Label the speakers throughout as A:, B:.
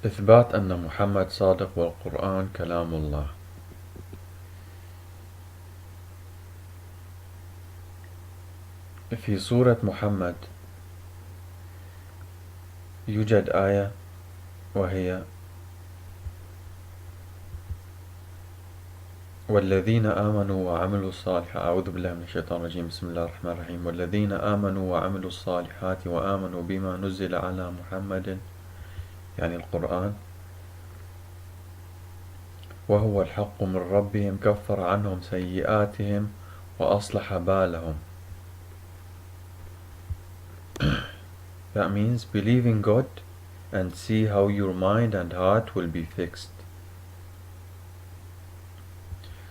A: إثبات أن محمد صادق والقرآن كلام الله. في سورة محمد يوجد آية وهي والذين آمنوا وعملوا الصالحات. أعوذ بالله من الشيطان الرجيم. بسم الله الرحمن الرحيم. والذين آمنوا وعملوا الصالحات وآمنوا بما نزل على محمد، يعني القرآن، وهو الحق من ربهم كفر عنهم سيئاتهم وأصلح بالهم. That means believe in God and see how your mind and heart will be fixed.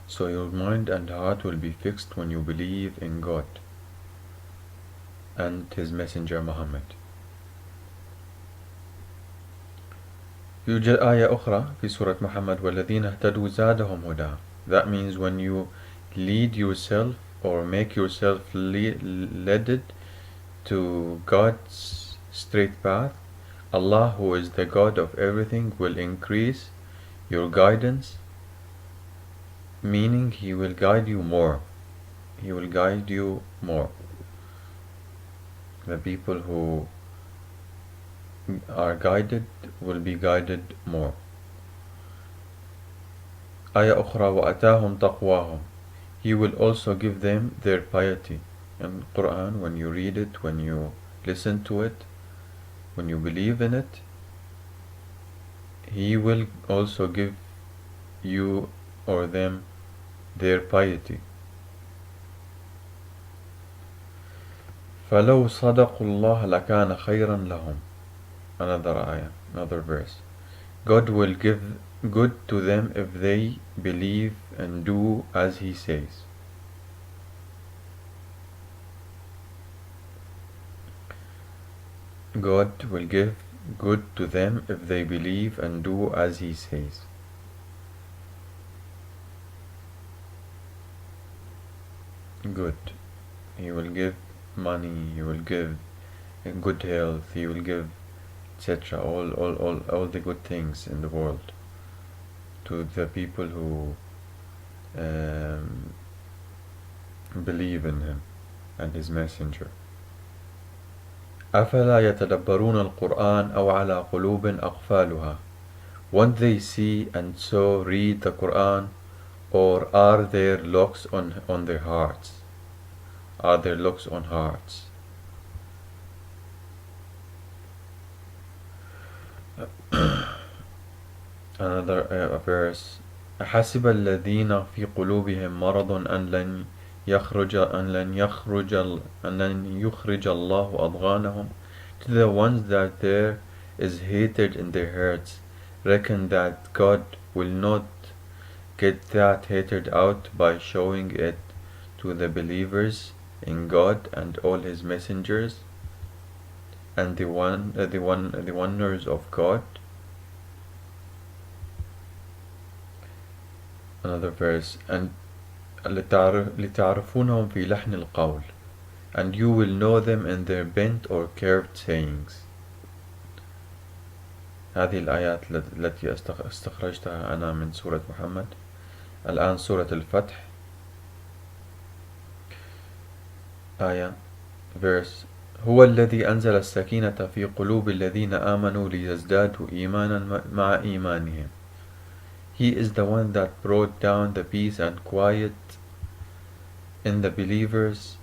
A: So your mind and heart will be fixed when you believe in God and His Messenger Muhammad. يوجد آية أخرى في سورة محمد والذين اهتدوا زادهم هدى. That means when you lead yourself or make yourself led to God's straight path, Allah, who is the God of everything, will increase your guidance, meaning He will guide you more. He will guide you more. The people who are guided will be guided more. آية أخرى وأتاهم تقواهم. He will also give them their piety. In Qur'an, when you read it, when you listen to it, when you believe in it, He will also give you or them their piety. فلو صدقوا الله لكان خيرا لهم. Another ayah, another verse. God will give good to them if they believe and do as He says. God will give good to them if they believe and do as He says. Good. He will give money, He will give good health, He will give etc. All the good things in the world to the people who believe in Him and His Messenger. أفلا يتدبرون القرآن أو على قلوب أقفالها. Won't they see and so read the Quran, or are there locks on their hearts? Are there locks on hearts? Another verse. أحسب الذين في قلوبهم مرض أن لن يخرج الله أضغانهم. To the ones that there is hatred in their hearts, reckon that God will not get that hatred out by showing it to the believers in God and all His messengers and the wonders of God. Another verse. And لتعرفونهم في لحن القول, and you will know them in their bent or curved sayings. هذه الآيات التي استخرجتها أنا من سورة محمد. الآن سورة الفتح آية verse. هو الذي أنزل السكينة في قلوب الذين آمنوا ليزدادوا إيمانا مع إيمانهم. He is the one that brought down the peace and quiet in the believers'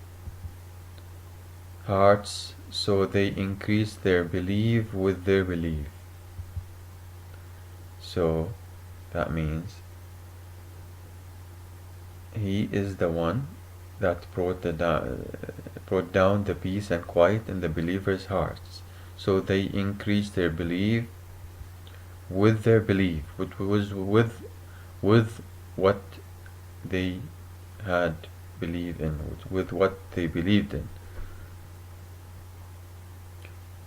A: hearts, so they increase their belief with their belief. So that means He is the one that brought down the peace and quiet in the believers' hearts, so they increase their belief with their belief, with what they had believed in, with what they believed in,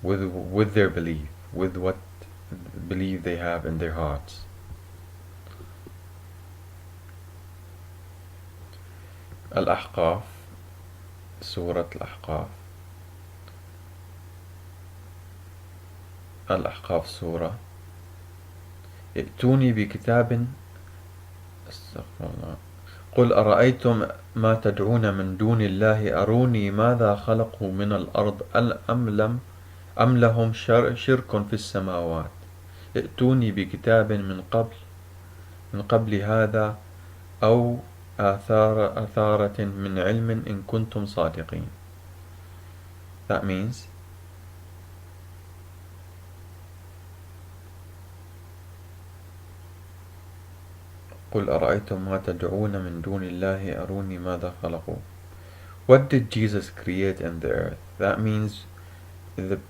A: with their belief, with what belief they have in their hearts. الأحقاف, سورة الأحقاف. الأحقاف سورة ائتوني بكتاب استغفر الله. قل أرأيتم ما تدعون من دون الله أروني ماذا خلقوا من الأرض أم لهم شرك في السماوات ائتوني بكتاب من قبل هذا أو أثارة من علم إن كنتم صادقين. That means قل أرأيتم ما تدعون من دون الله أروني ماذا خلقوا. What did Jesus create in the earth? That means the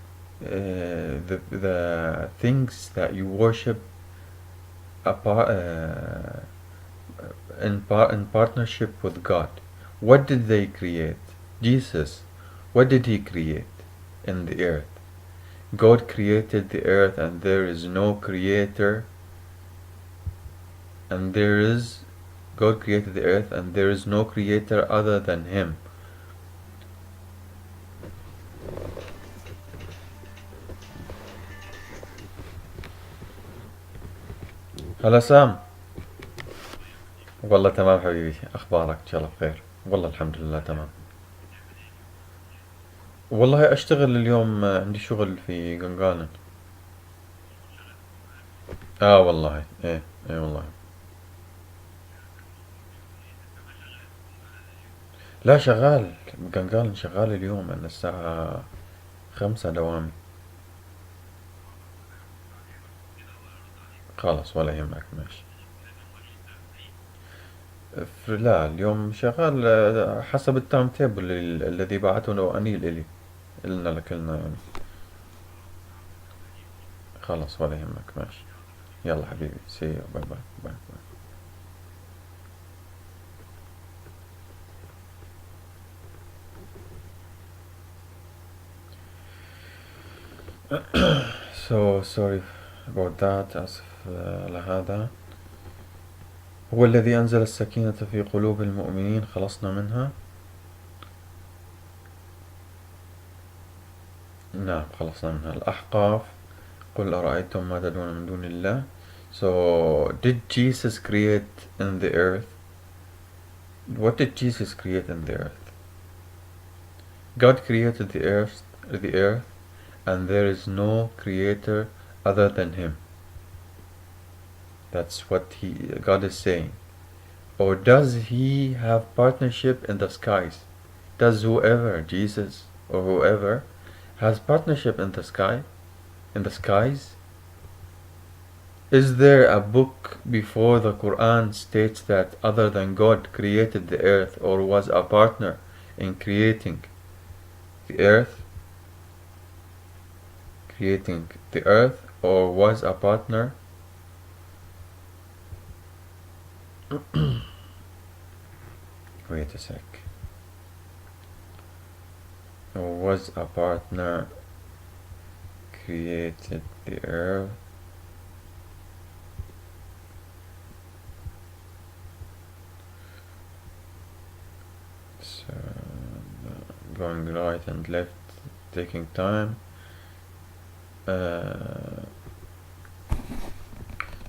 A: things that you worship in partnership with God. What did they create? Jesus, what did he create in the earth? God created the earth, and there is no creator, and God created the earth, and there is no creator other than him. هلا سام. والله تمام حبيبي، أخبارك إن شاء الله بخير؟ والله الحمد لله تمام. والله أشتغل اليوم، عندي شغل في قنقالن. والله إيه والله. لا شغال بقنقالن، شغال اليوم، أنا الساعة 5 دوامي. خلاص ولا يهمك، ماشي. لا اليوم شغال حسب التايم تيبل الذي بعته أنيل إلي إلنا لكلنا يعني. خلاص ولا يهمك، ماشي. يلا حبيبي، سي باي باي باي باي. So sorry about that، أسف على هذا. هو الذي أنزل السكينة في قلوب المؤمنين، خلصنا منها. نعم خلصنا منها. الأحقاف. قل أرأيتم ما تدعون من دون الله. So did Jesus create in the earth? What did Jesus create in the earth? God created the earth, and there is no creator other than him. That's what God is saying. Or does he have partnership in the skies? Does whoever, Jesus or whoever, has partnership in the skies? Is there a book before the Qur'an states that other than God created the earth or was a partner in creating the earth? Or was a partner? Wait a sec. Or was a partner created the earth? So going right and left, taking time.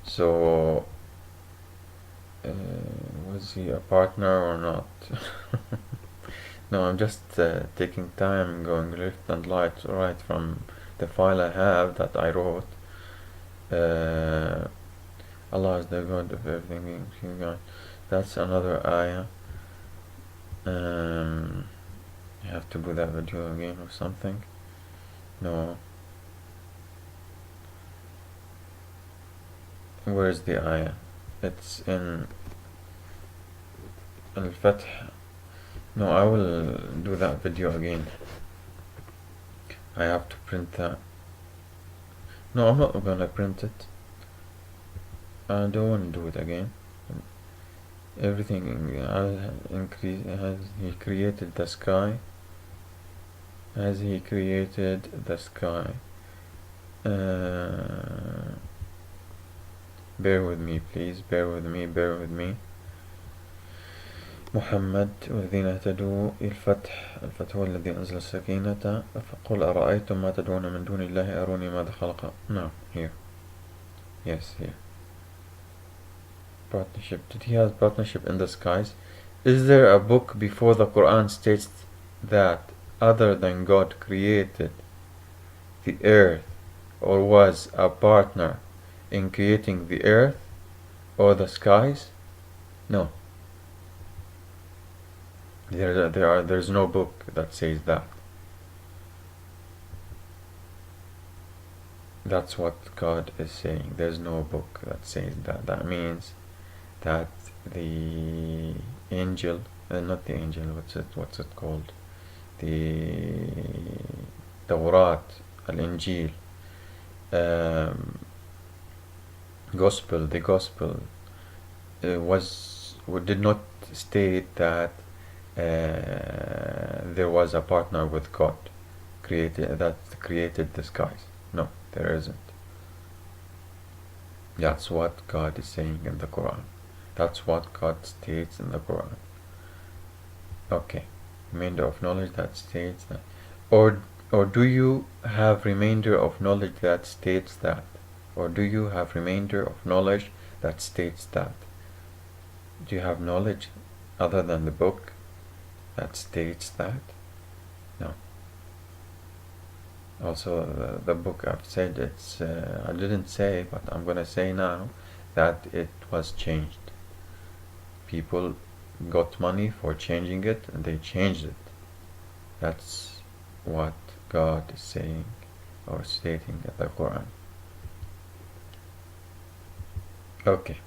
A: So was he a partner or not? No, I'm just taking time, going left and right from the file I have that I wrote. Allah is the God of everything. That's another ayah. You have to do that video again or something. No. Where's the ayah? It's in Al-Fath. No, I will do that video again. I have to print that. No, I'm not gonna print it. I don't want to do it again. Everything has he created the sky? Has he created the sky? Bear with me please, bear with me. محمد والذين اهتدوا. الفتح هو الذي أنزل السكينة. فقل أرأيتم ما تدعون من دون الله أروني ماذا خلق. No, here. Yes, here. Partnership. Did he have partnership in the skies? Is there a book before the Quran states that other than God created the earth or was a partner in creating the earth or the skies? No. There's no book that says that. That's what God is saying. There's no book that says that. That means that the angel, not the angel, what's it called? The Tawrat, Al-Injil, um, the gospel did not state that there was a partner with God that created the skies. No, there isn't. That's what God is saying in the Quran. That's what God states in the Quran. Okay, remainder of knowledge that states that. Or do you have remainder of knowledge that states that? Or do you have remainder of knowledge that states that? Do you have knowledge other than the book that states that? No. Also, the book, I've said it's, I didn't say, but I'm gonna say now that it was changed. People got money for changing it, and they changed it. That's what God is saying or stating in the Quran. Okay,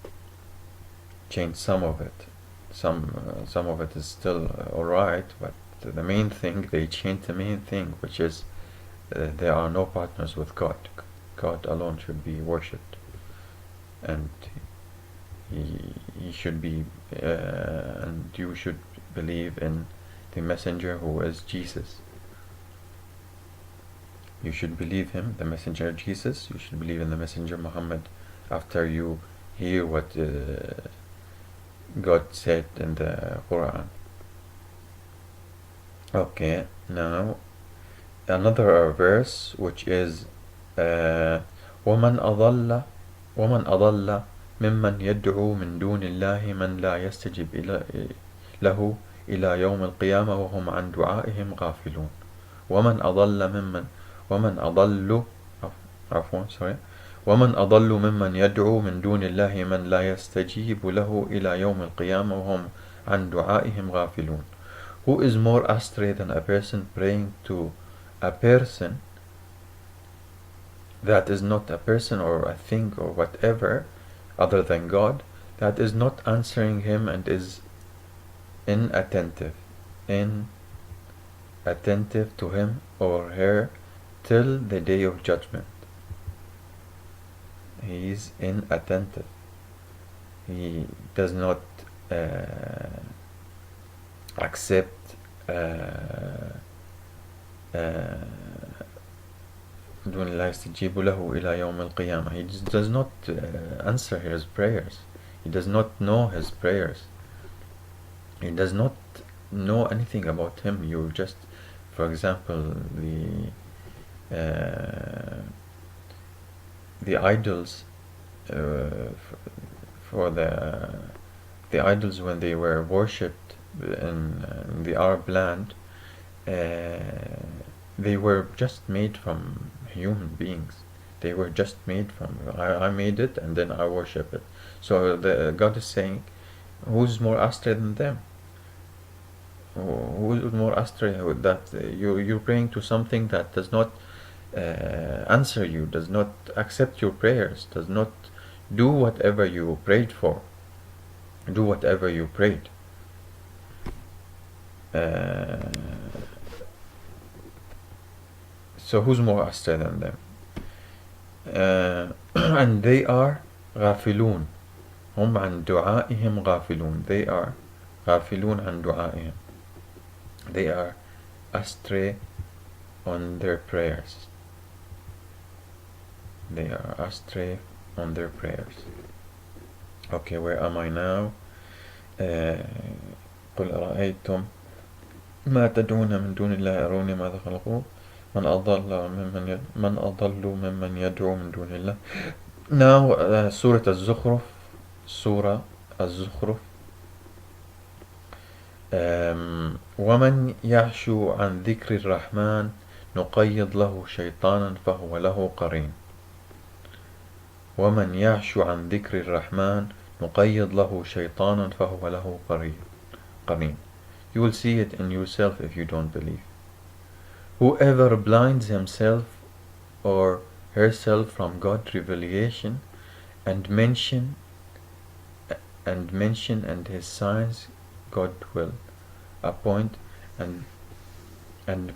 A: change some of it. Some of it is still alright, but the main thing, they changed the main thing, which is there are no partners with God. God alone should be worshipped, and he should be, and you should believe in the messenger who is Jesus. You should believe him, the messenger Jesus. You should believe in the messenger Mohammad after you hear what God said in the Quran. Okay, now another verse, which is ومن أضل ممن يدعو من دون الله من لا يستجب له إلى يوم القيامة وهم عن دعائهم غافلون. ومن أضل ممن يدعو من دون الله من لا يستجيب له إلى يوم القيامة وهم عن دعائهم غافلون. Who is more astray than a person praying to a person that is not a person or a thing or whatever other than God, that is not answering him and is inattentive to him or her till the day of judgment. He is inattentive. He does not accept دون لا يستجيب له إلى يوم القيامة. He just does not answer his prayers. He does not know his prayers. He does not know anything about him. You just, for example, the idols, for the idols when they were worshipped in the Arab land, they were just made from human beings. They were just made from, I made it and then I worship it. So God is saying, who's more astray than them? Who is more astray? That you're praying to something that does not answer you, does not accept your prayers, does not do whatever you prayed for, do whatever you prayed. So who's more astray than them? And they are غافلون. هم عن دعائهم غافلون. They are غافلون عن دعائهم. They are astray on their prayers. They are astray on their prayers. Okay, where am I now? قل أرأيتم ما تدعون من دون الله أروني ماذا خلقوا من أضل ممن يدعو من دون الله. Now Surah Al-Zukhruf, Surah الزخرف. ومن يعشو عن ذكر الرحمن نقيض له شيطانا فهو له قرين. ومن يعشو عن ذكر الرحمن نقيض له شيطانا فهو له قرين. You will see it in yourself if you don't believe. Whoever blinds himself or herself from God's revelation and mention and his signs, God will appoint and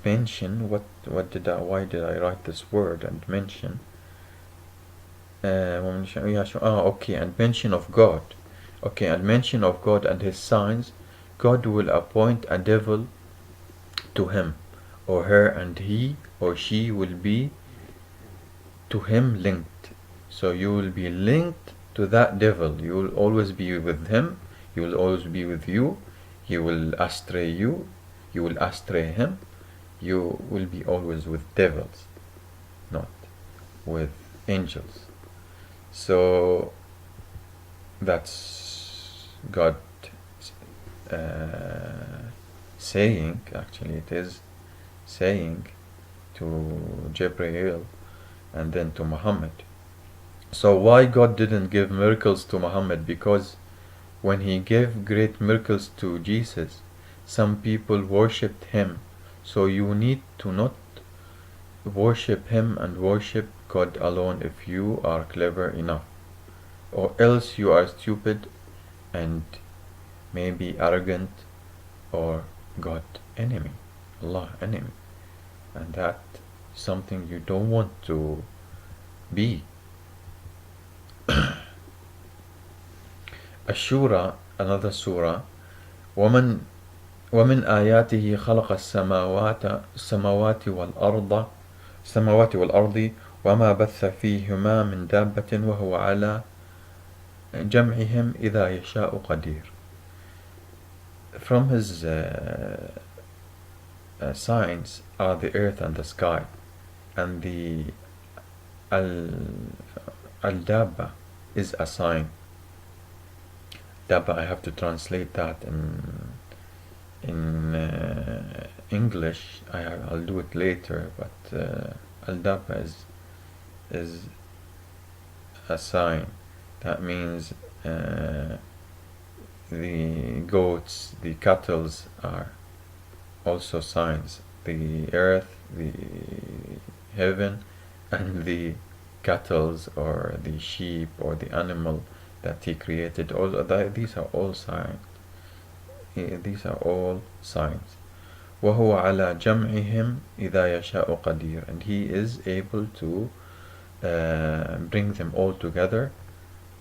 A: mention. Why did I write this word and mention? Okay, and mention of God. Okay, and mention of God and his signs, God will appoint a devil to him or her, and he or she will be to him linked. So you will be linked to that devil. You will always be with him. He will always be with you. He will astray you. You will astray him. You will be always with devils, not with angels. So that's God saying, actually it is saying to Gabriel and then to Muhammad. So why God didn't give miracles to Muhammad? Because when he gave great miracles to Jesus, some people worshipped him. So you need to not worship him and worship God alone if you are clever enough, or else you are stupid and maybe arrogant, or God enemy, Allah enemy, and that something you don't want to be. Ashura, another surah. ومن آياته خلق السماوات والأرض وما بث فيهما من دابة وهو على جمعهم إذا يشاء قدير. From his signs are the earth and the sky, and the al-dabba is a sign. Dabba, I have to translate that in English. I'll do it later, but al-dabba is a sign. That means the goats, the cattle are also signs. The earth, the heaven, and the cattle or the sheep or the animal that he created, these are all signs. These are all signs. وهو على جمعهم إذا يشاء قدير, and he is able to bring them all together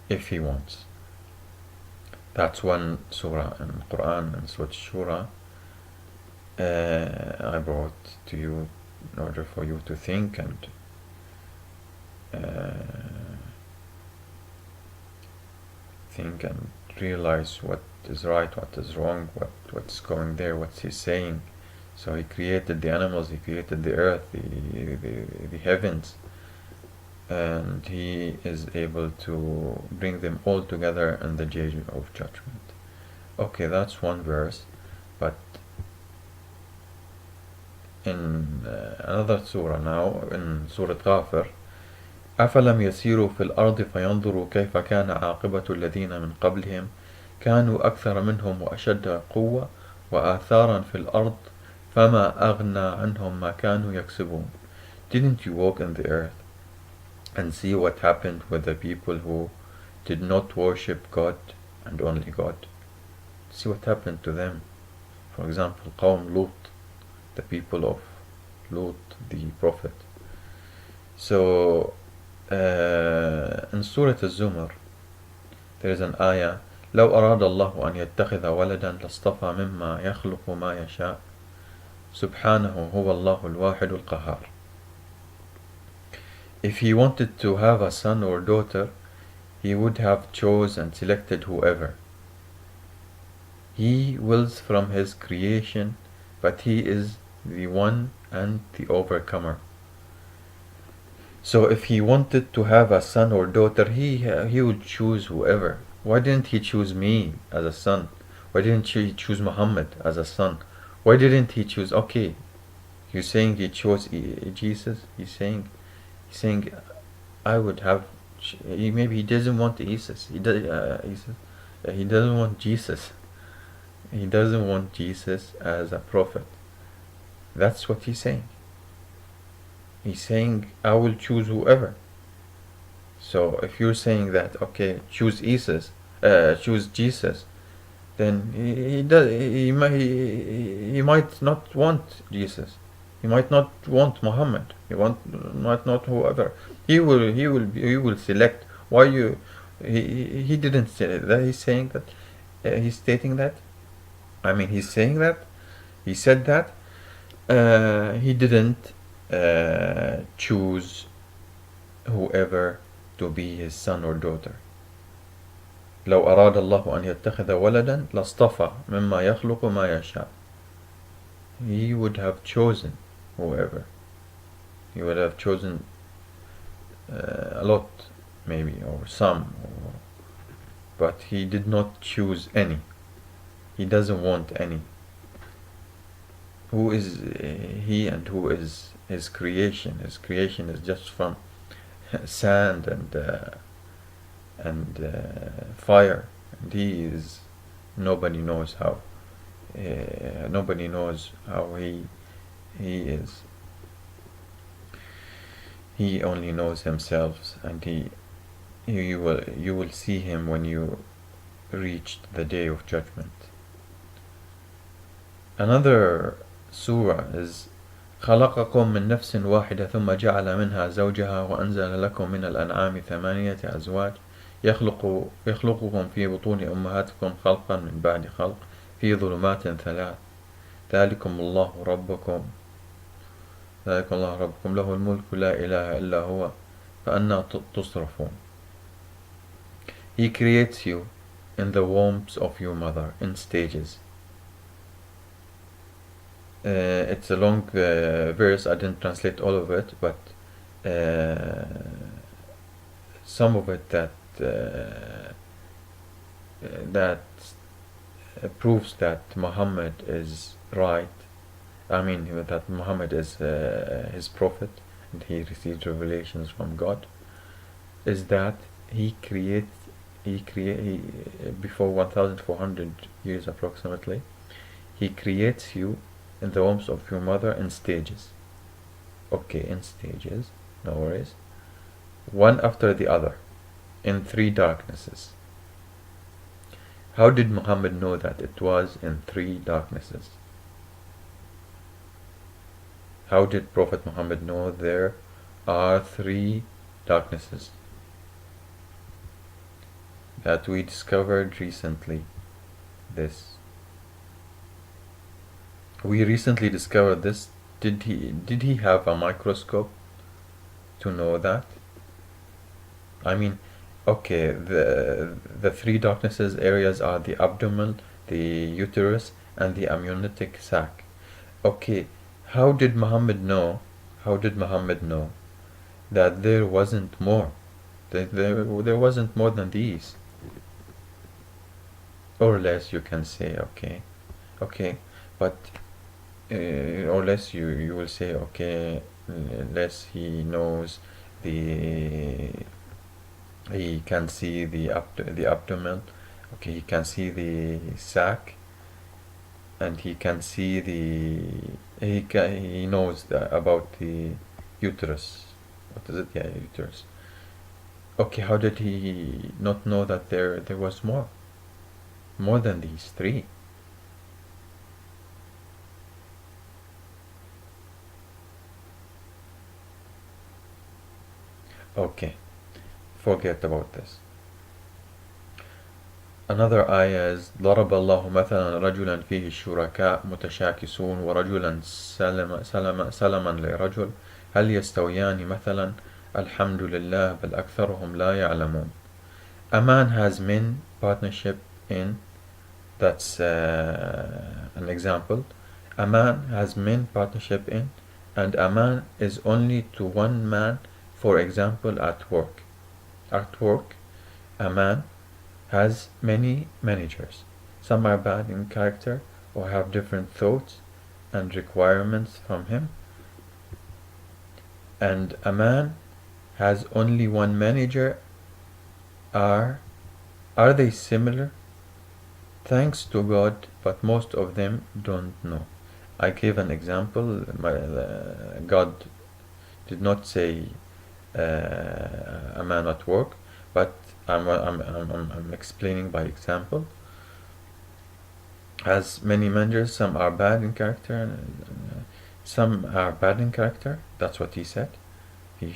A: if he wants. That's one surah in Qur'an, and Surah Shura I brought to you in order for you to think and realize what is right, what is wrong, what's going there, what's he saying. So he created the animals, he created the earth, the heavens, and he is able to bring them all together in the day of judgment. Okay, that's one verse, but in another surah now, in Surah Ghafir, أفلم يسيروا في الأرض فينظروا كيف كان عاقبة الذين من قبلهم كانوا أكثر منهم وأشد قوة وآثارا في الأرض فما أغنى عنهم ما كانوا يكسبون. Didn't you walk in the earth and see what happened with the people who did not worship God and only God? See what happened to them. For example, قوم Lut, the people of Lut, the prophet. So in Surah Al-Zumar there is an ayah لو أراد الله أن يتخذ ولدا لاصطفى مما يخلق ما يشاء سبحانه هو الله الواحد القهار. If he wanted to have a son or daughter, he would have chose and selected whoever. He wills from his creation, but he is the one and the overcomer. So if he wanted to have a son or daughter, he would choose whoever Why didn't he choose me as a son? Why didn't he choose Muhammad as a son? Why didn't he choose? Okay, you're saying he chose Jesus. He's saying I would have. Maybe he doesn't want Jesus. He doesn't want Jesus. He doesn't want Jesus as a prophet. That's what he's saying. He's saying I will choose whoever. So if you're saying that, okay, choose Jesus, then he might not want Jesus. He might not want Muhammad. Might not whoever. He will select. Why you? He didn't say that. He's saying that. He's stating that. I mean, he's saying that. He said that. He didn't choose whoever to be his son or daughter. لو أراد الله أن يتخذ ولدا لاصطفى مما يخلق ما يشاء. He would have chosen whoever. He would have chosen a lot, maybe, or some, but he did not choose any. He doesn't want any. Who is he and who is his creation? His creation is just from sand and fire, and he is, nobody knows how. Nobody knows how he is. He only knows himself, and you will see him when you reach the day of judgment. Another surah is خلقكم من نفس واحدة ثم جعل منها زوجها وأنزل لكم من الأنعام 8 أزواج يخلقكم في بطون أمهاتكم خلقا من بعد خلق في ظلمات 3 ذلكم الله ربكم له الملك لا إله إلا هو فأنا تصرفون. He creates you in the wombs of your mother in stages. It's a long verse. I didn't translate all of it, but some of it that proves that Muhammad is right. I mean that Muhammad is his prophet and he received revelations from God. Is that he before 1,400 years approximately, he creates you in the wombs of your mother in stages. Okay, in stages, no worries. One after the other, in 3 darknesses. How did Muhammad know that it was in 3 darknesses? How did Prophet Muhammad know there are 3 darknesses? That we discovered recently. We recently discovered this. Did he have a microscope to know that? I mean, okay, the 3 darknesses areas are the abdomen, the uterus, and the amniotic sac. Okay, how did Muhammad know that there wasn't more? There wasn't more than these. Or less, you can say, okay, but or less you will say, okay, less he knows he can see the abdomen, okay, he can see the sac, and he can see he knows about the uterus. What is it? Yeah, uterus. Okay, how did he not know that there was more than these 3? Okay, forget about this. Another ayah is ضرب الله مثلا رجلا فيه الشركاء متشاكسون ورجلا سلما لرجل هل يستويان مثلا الحمد لله بل أكثرهم لا يعلمون. A man has men partnership in, that's an example. A man has men partnership in, and a man is only to one man, for example, at work. A man has many managers. Some are bad in character or have different thoughts and requirements from him. And a man has only one manager. Are they similar? Thanks to God, but most of them don't know. I gave an example. God did not say a man at work, but I'm explaining by example. Has many managers. Some are bad in character, and some are bad in character. That's what he said. في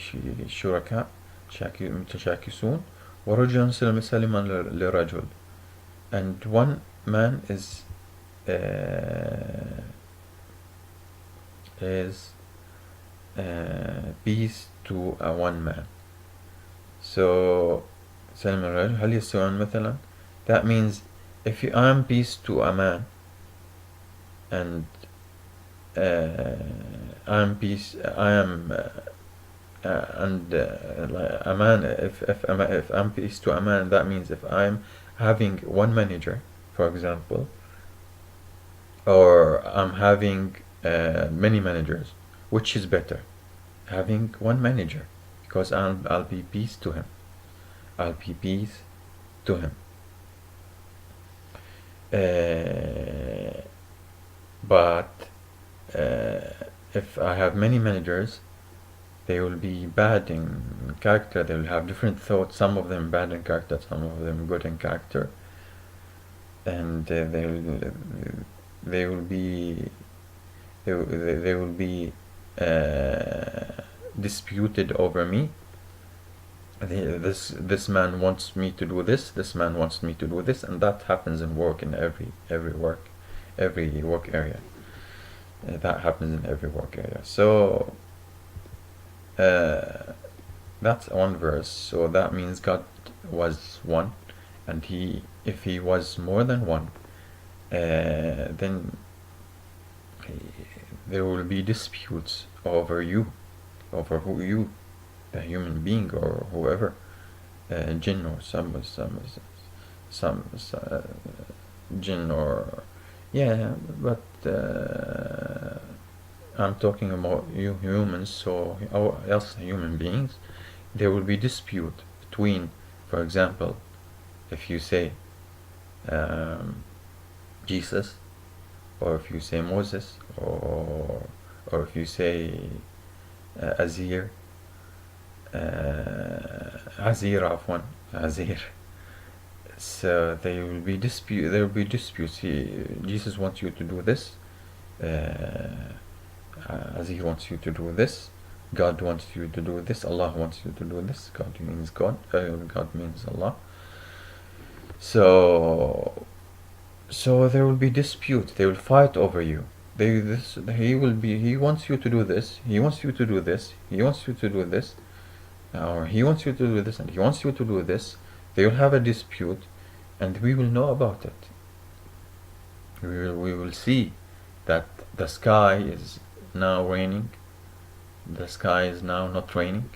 A: شركاء متشاكسون ورجل سلما لرجل. And one man is peace to a one man. So سلم الرجل هل يستوون مثلا. That means if I am peace to a man and I am peace, I am and a man, if I'm peace to a man, that means if I'm having one manager, for example, or I'm having many managers, which is better? Having one manager, because I'll be peace to him. I'll be peace to him. But if I have many managers, they will be bad in character. They will have different thoughts. Some of them bad in character, some of them good in character, and they will be disputed over me. This man wants me to do this. This man wants me to do this, and that happens in work, in every work area. That happens in every work area. So that's one verse. So that means God was one, and if he was more than one, then there will be disputes over who you, the human being or whoever, jinn or some jinn or but I'm talking about you humans, so us human beings. There will be dispute between, for example, if you say Jesus, or if you say Moses, or if you say Azir, Azir. So there will be disputes. Jesus wants you to do this. Azir wants you to do this. God wants you to do this. Allah wants you to do this. God means God. God means Allah. So there will be dispute. They will fight over you. He wants you to do this. He wants you to do this. He wants you to do this. Or he wants you to do this, and he wants you to do this. They will have a dispute, and we will know about it. We will see that the sky is now raining. The sky is now not raining.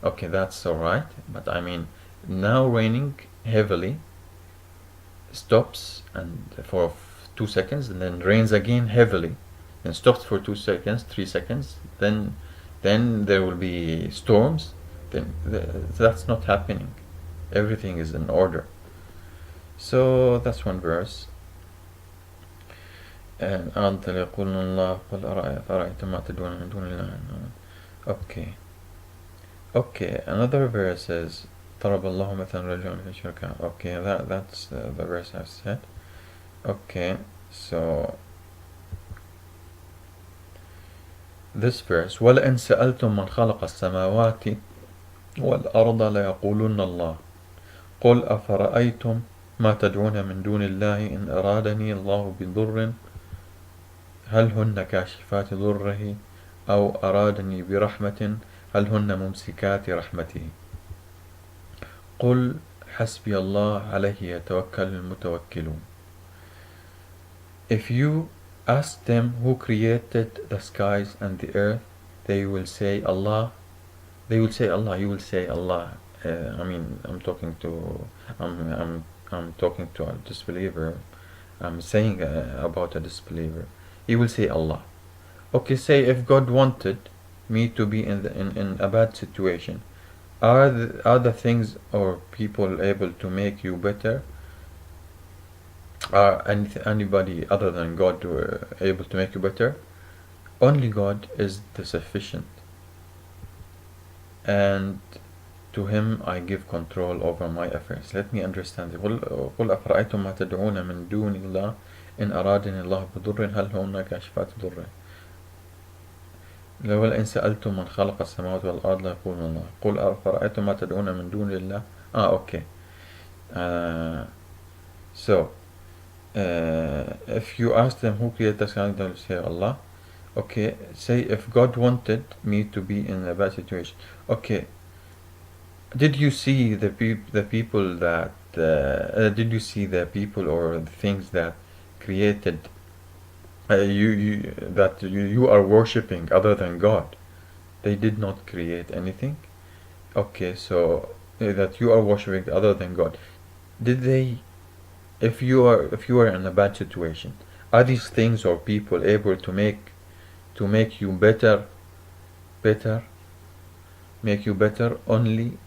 A: Okay, that's alright, but I mean, now raining heavily, stops and for 2 seconds, and then rains again heavily, and stops for 2 seconds, 3 seconds, then there will be storms. Then that's not happening. Everything is in order. So that's one verse. And okay, another verse is okay, that's the verse I've said. Okay, so this verse, وَلَئِنْ سَأَلْتُمْ مَنْ خَلَقَ السَّمَاوَاتِ وَالْأَرْضَ لَيَقُولُنَّ اللَّهُ قُلْ أَفَرَأَيْتُمْ مَا تَدْعُونَ مِنْ دُونِ اللَّهِ إِنْ أَرَادَنِي اللَّهُ بِضُرٍّ هل هن كاشفات ضره أو أرادني برحمة هل هن ممسكات رحمته قل حسبي الله عليه يتوكل المتوكلون. If you ask them who created the skies and the earth, they will say Allah. You will say Allah. I mean, I'm talking to a disbeliever. I'm saying about a disbeliever. He will say Allah. Okay, say if God wanted me to be in a bad situation, are the things or people able to make you better? Are anybody other than God able to make you better? Only God is the sufficient, and to him I give control over my affairs. Let me understand it. قل أفرأيتم ما تدعون من دون الله إن أرادني الله بضر هل هن كاشفات ضره لو إن سألتم من خلق السماوات والأرض ليقولون الله قل أفرأيتم ما تدعون من دون الله. Okay. So if you ask them who created the sky, they'll say Allah. Okay, say if God wanted me to be in a bad situation. Okay, did you see the people that did you see the people or the things that created you are worshipping other than God? They did not create anything. Okay, so that you are worshipping other than God, did they? If you are in a bad situation, are these things or people able to make you better, make you better? Only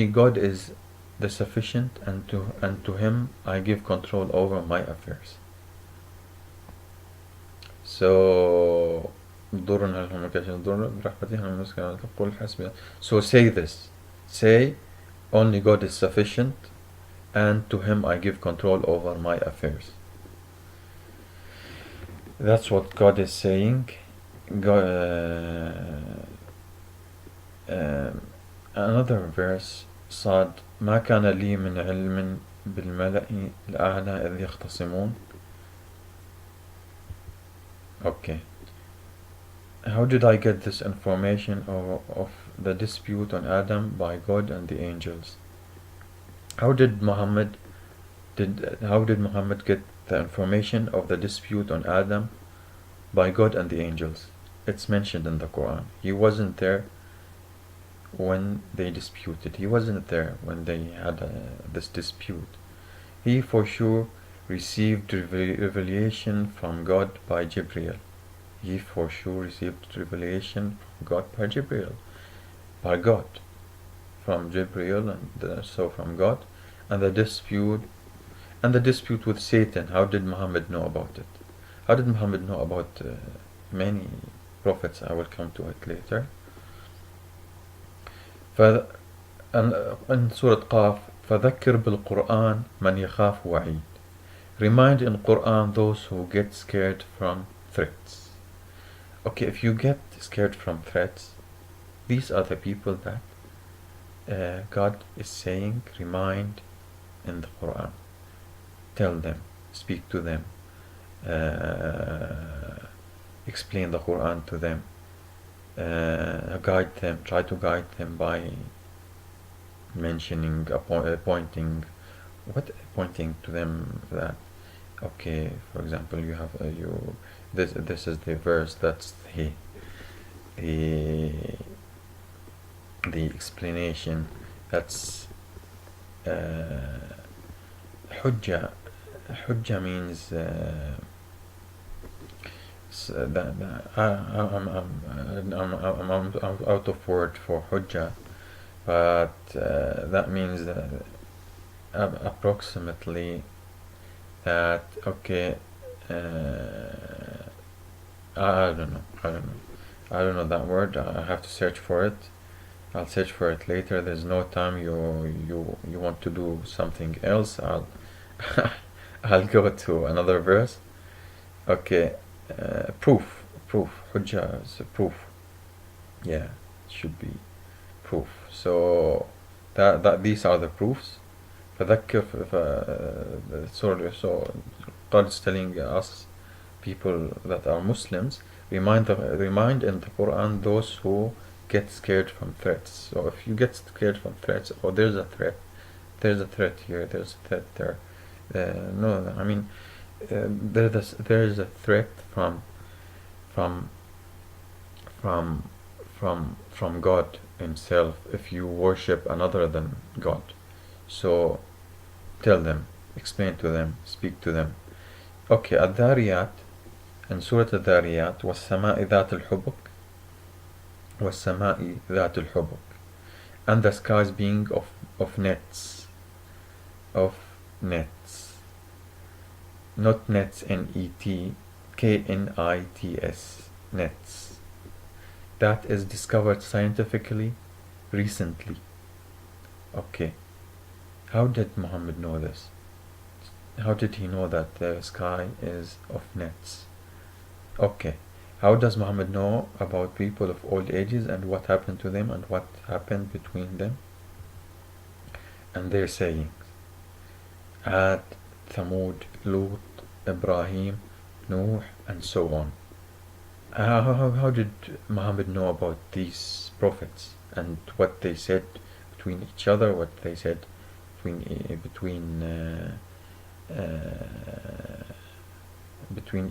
A: God is the sufficient, and to him I give control over my affairs. So so say this, say only God is sufficient, and to him I give control over my affairs. That's what God is saying. Another verse, صاد ما كان لي من علم بالملأ الأعلى إذ يختصمون. Okay, how did I get this information of the dispute on Adam by God and the angels? How did Muhammad get the information of the dispute on Adam by God and the angels? It's mentioned in the Qur'an. He wasn't there when they disputed. He wasn't there when they had this dispute. He for sure received revelation from God by Jibreel. He for sure received revelation from God by Jibreel, by God, from Jibreel, and so from God. And the dispute with Satan, how did Muhammad know about it? How did Muhammad know about many prophets? I will come to it later. in Surah Qaf, فذكر بالقرآن من يخاف وعيد. Remind in Quran those who get scared from threats. Okay, if you get scared from threats, these are the people that God is saying, remind in the Quran. Tell them, speak to them, explain the Quran to them, guide them, try to guide them by mentioning, pointing to them that, okay, for example, you have this is the verse, that's the explanation, that's hujjah. Hujjah means I'm out of word for hujjah, but that means approximately that, okay, I don't know that word. I have to search for it. I'll search for it later. There's no time. You want to do something else, I'll I'll go to another verse. Okay, proof. Hujjah is a proof. Yeah, it should be proof. So that these are the proofs. فذكر. So God is telling us, people that are Muslims, remind in the Quran those who get scared from threats. So if you get scared from threats, or there's a threat here, there's a threat there. No, I mean, there is a threat from God himself if you worship another than God. So tell them, explain to them, speak to them. Okay, الذاريات in Surah الذاريات والسماء ذات الحبك والسماء ذات الحبك, and the skies being of nets, of nets, not nets, N-E-T, K-N-I-T-S, nets, that is discovered scientifically recently. Okay, how did Muhammad know this? How did he know that the sky is of nets? Okay, how does Muhammad know about people of old ages and what happened to them and what happened between them and their sayings? Ad, Thamud, Lut, Ibrahim, Nuh, and so on. How did Muhammad know about these prophets and what they said between each other, what they said between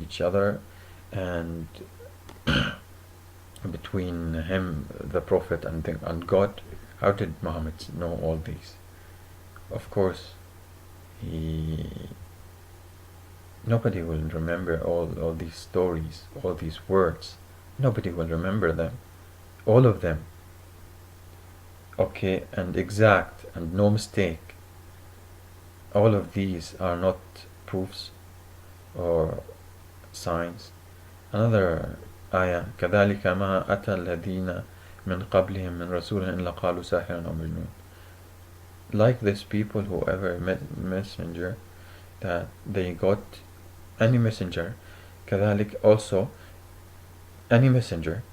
A: each other, and between him, the prophet, and God? How did Muhammad know all these? Of course, nobody will remember all these stories, all these words. Nobody will remember them, all of them. Okay, and exact and no mistake. All of these are not proofs or signs. Another ayah, كذلك ما أتى الذين من قبلهم من رسول إلا قالوا ساحر أو مجنون. Like this people, whoever messenger that they got, any messenger, كذلك also any messenger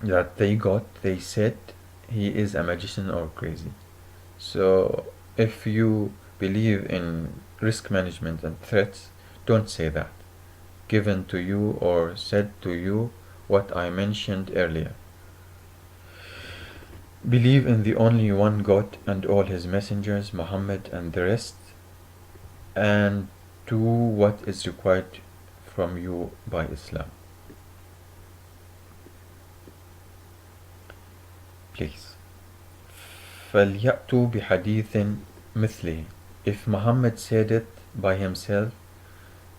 A: that they got, they said he is a magician or crazy. So if you believe in risk management and threats, don't say that given to you or said to you what I mentioned earlier. Believe in the only one God and all his messengers, Muhammad and the rest, and do what is required from you by Islam. Please. فَلْيَأْتُوا بِحَدِيثٍ مِثْلِهِ. If Muhammad said it by himself,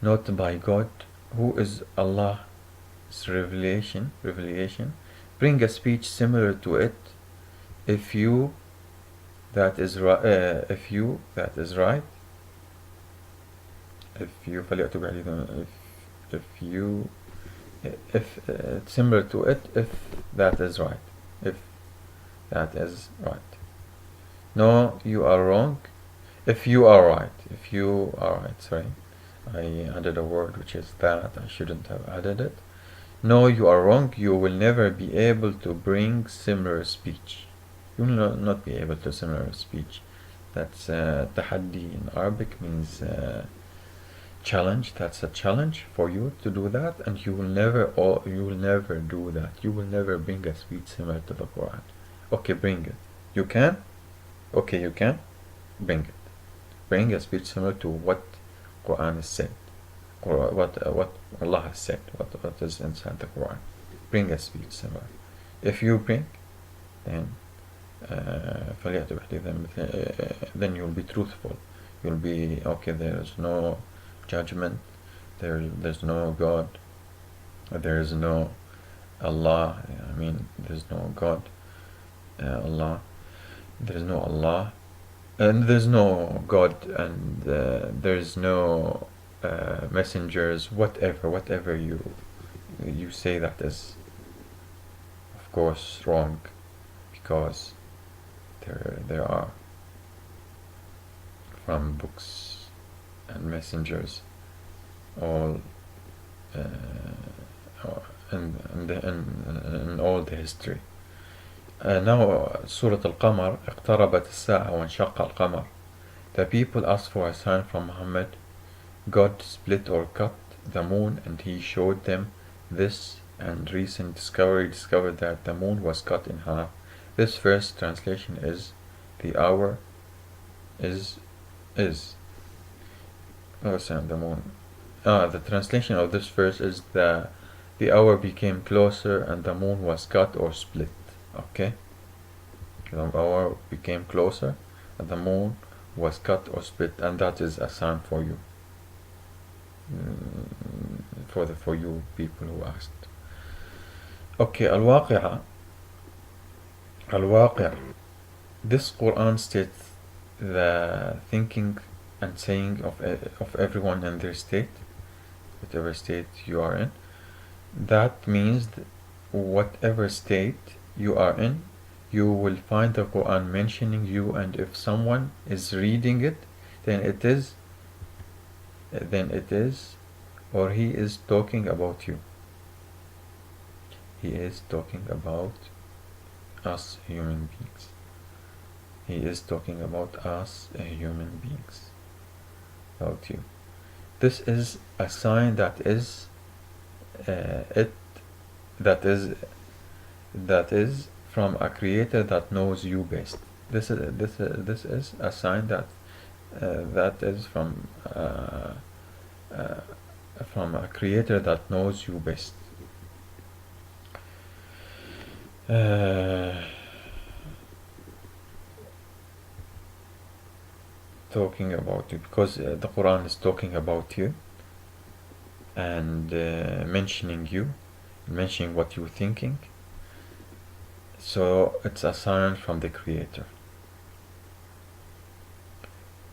A: not by God, who is Allah's revelation, bring a speech similar to it. If you that is right, if it's similar to it, if that is right, no, you are wrong. If you are right, sorry, I added a word which is that, I shouldn't have added it. No, you are wrong. You will never be able to bring similar speech. You will not be able to similar speech. That's tahaddi in Arabic, means challenge. That's a challenge for you to do that, and you will never do that. You will never bring a speech similar to the Quran. Okay, bring it. You can? Okay, you can? Bring it. Bring a speech similar to what Quran has said, or what Allah has said, what is inside the Quran. Bring a speech similar. If you bring, then then you'll be truthful. You'll be okay. There's no judgment. There's no God. There is no Allah. I mean, there's no God. Allah. There is no Allah, and there's no God, and there's no messengers. Whatever you say, that is, of course, wrong, because there are from books and messengers all in all the history. Now Surah Al-Qamar, اقتربت الساعة وانشق القمر. The people asked for a sign from Muhammad. God split or cut the moon, and he showed them this, and recent discovery discovered that the moon was cut in half. This first translation is the hour is the moon. The translation of this verse is the hour became closer and the moon was cut or split. Okay, the hour became closer and the moon was cut or split, and that is a sign for you, for you people who asked. Okay, al-waqi'ah. This Quran states the thinking and saying of everyone in their state, whatever state you are in. That means whatever state you are in, you will find the Quran mentioning you, and if someone is reading it, then it is, or he is talking about you. He is talking about us human beings. He is talking about us human beings, about you. This is a sign that is that is from a creator that knows you best. This is a sign that that is from a creator that knows you best. Talking about you, because the Quran is talking about you and mentioning you, mentioning what you're thinking. So it's a sign from the creator.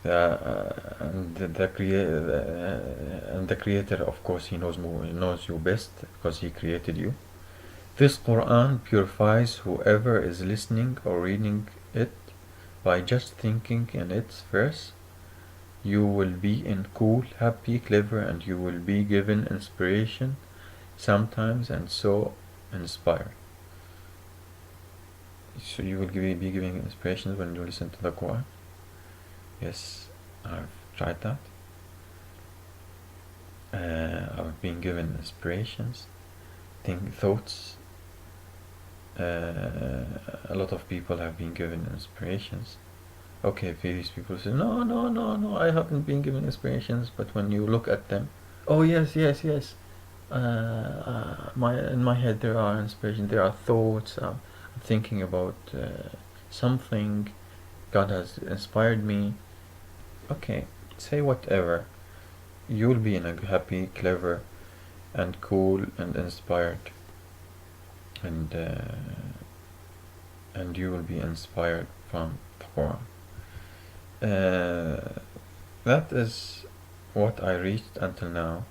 A: And the creator, of course, he knows you best because he created you. This Quran purifies whoever is listening or reading it by just thinking in its verse. You will be in cool, happy, clever, and you will be given inspiration sometimes, and so inspired. So you will be giving inspirations when you listen to the Quran. Yes, I've tried that. I've been given inspirations, thoughts. A lot of people have been given inspirations. Okay, these people say, no, I haven't been given inspirations, but when you look at them, oh yes. In my head there are inspirations, there are thoughts. I'm thinking about something. God has inspired me. Okay, say whatever. You'll be in a happy, clever, and cool and inspired, and you will be inspired from the Quran. That is what I reached until now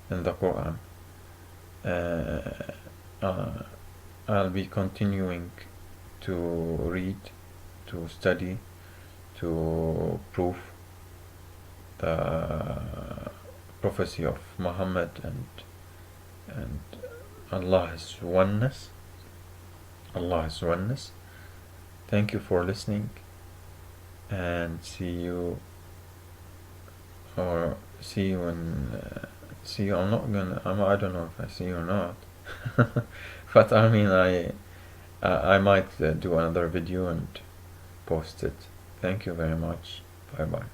A: in the Quran. I'll be continuing to read, to study, to prove the prophecy of Muhammad and Allah's oneness. Thank you for listening, and see you in I don't know if I see you or not. But I mean, I might do another video and post it. Thank you very much. Bye bye.